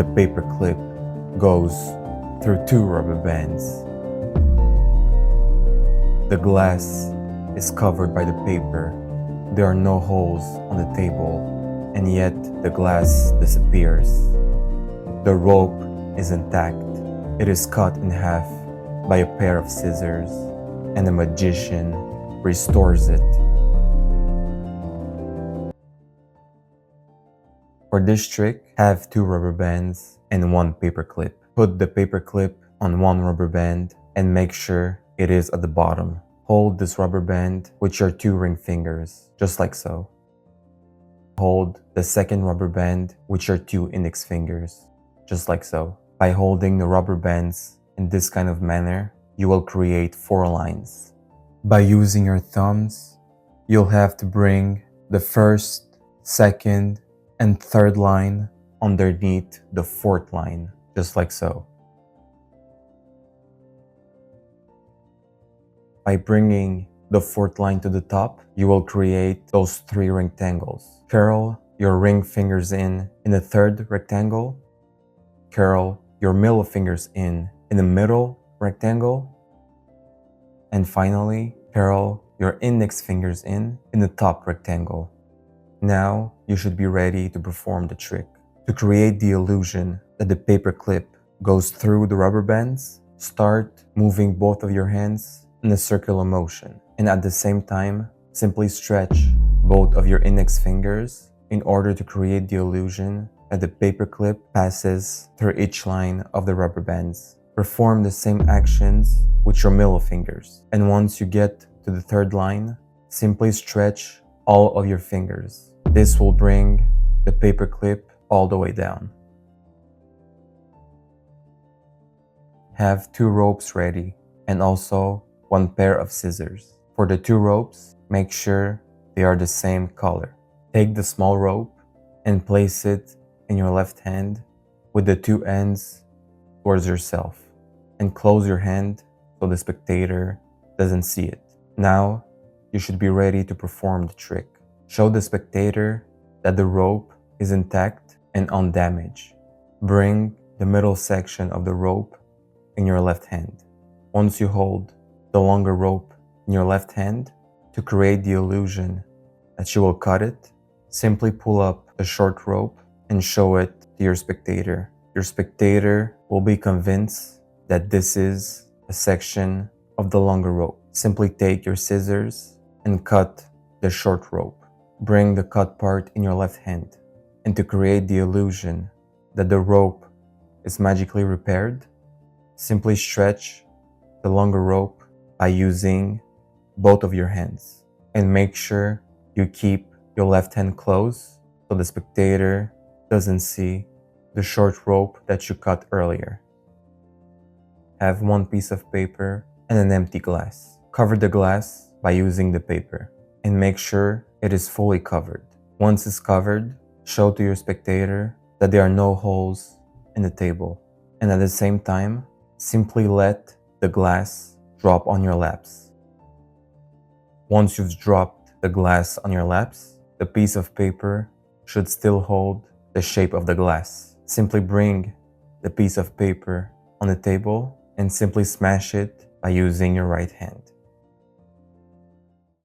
the paper clip goes through two rubber bands. The glass is covered by the paper. There are no holes on the table, and yet the glass disappears. The rope is intact. It is cut in half by a pair of scissors, and the magician restores it. For this trick, have two rubber bands and one paper clip. Put the paper clip on one rubber band and make sure it is at the bottom. Hold this rubber band with your two ring fingers, just like so. Hold the second rubber band with your two index fingers, just like so. By holding the rubber bands in this kind of manner, you will create 4 lines. By using your thumbs, you'll have to bring the first, second, and third line underneath the fourth line, just like so. By bringing the fourth line to the top, you will create those 3 rectangles. Curl your ring fingers in the third rectangle. Curl your middle fingers in the middle rectangle. And finally, curl your index fingers in the top rectangle. Now, you should be ready to perform the trick. To create the illusion that the paper clip goes through the rubber bands, start moving both of your hands in a circular motion, and at the same time, simply stretch both of your index fingers in order to create the illusion that the paper clip passes through each line of the rubber bands. Perform the same actions with your middle fingers, and once you get to the third line, simply stretch all of your fingers. This will bring the paper clip all the way down. Have 2 ropes ready and also 1 pair of scissors. For the 2 ropes, make sure they are the same color. Take the small rope and place it in your left hand with the 2 ends towards yourself, and close your hand so the spectator doesn't see it. Now, you should be ready to perform the trick. Show the spectator that the rope is intact and undamaged. Bring the middle section of the rope in your left hand. Once you hold the longer rope in your left hand, to create the illusion that you will cut it, simply pull up the short rope and show it to your spectator. Your spectator will be convinced that this is a section of the longer rope. Simply take your scissors and cut the short rope. Bring the cut part in your left hand, and to create the illusion that the rope is magically repaired, simply stretch the longer rope by using both of your hands, and make sure you keep your left hand closed so the spectator doesn't see the short rope that you cut earlier. Have 1 piece of paper and an empty glass. Cover the glass by using the paper, and make sure it is fully covered. Once it's covered, show to your spectator that there are no holes in the table, and at the same time, simply let the glass drop on your laps. Once you've dropped the glass on your laps, the piece of paper should still hold the shape of the glass. Simply bring the piece of paper on the table and simply smash it by using your right hand.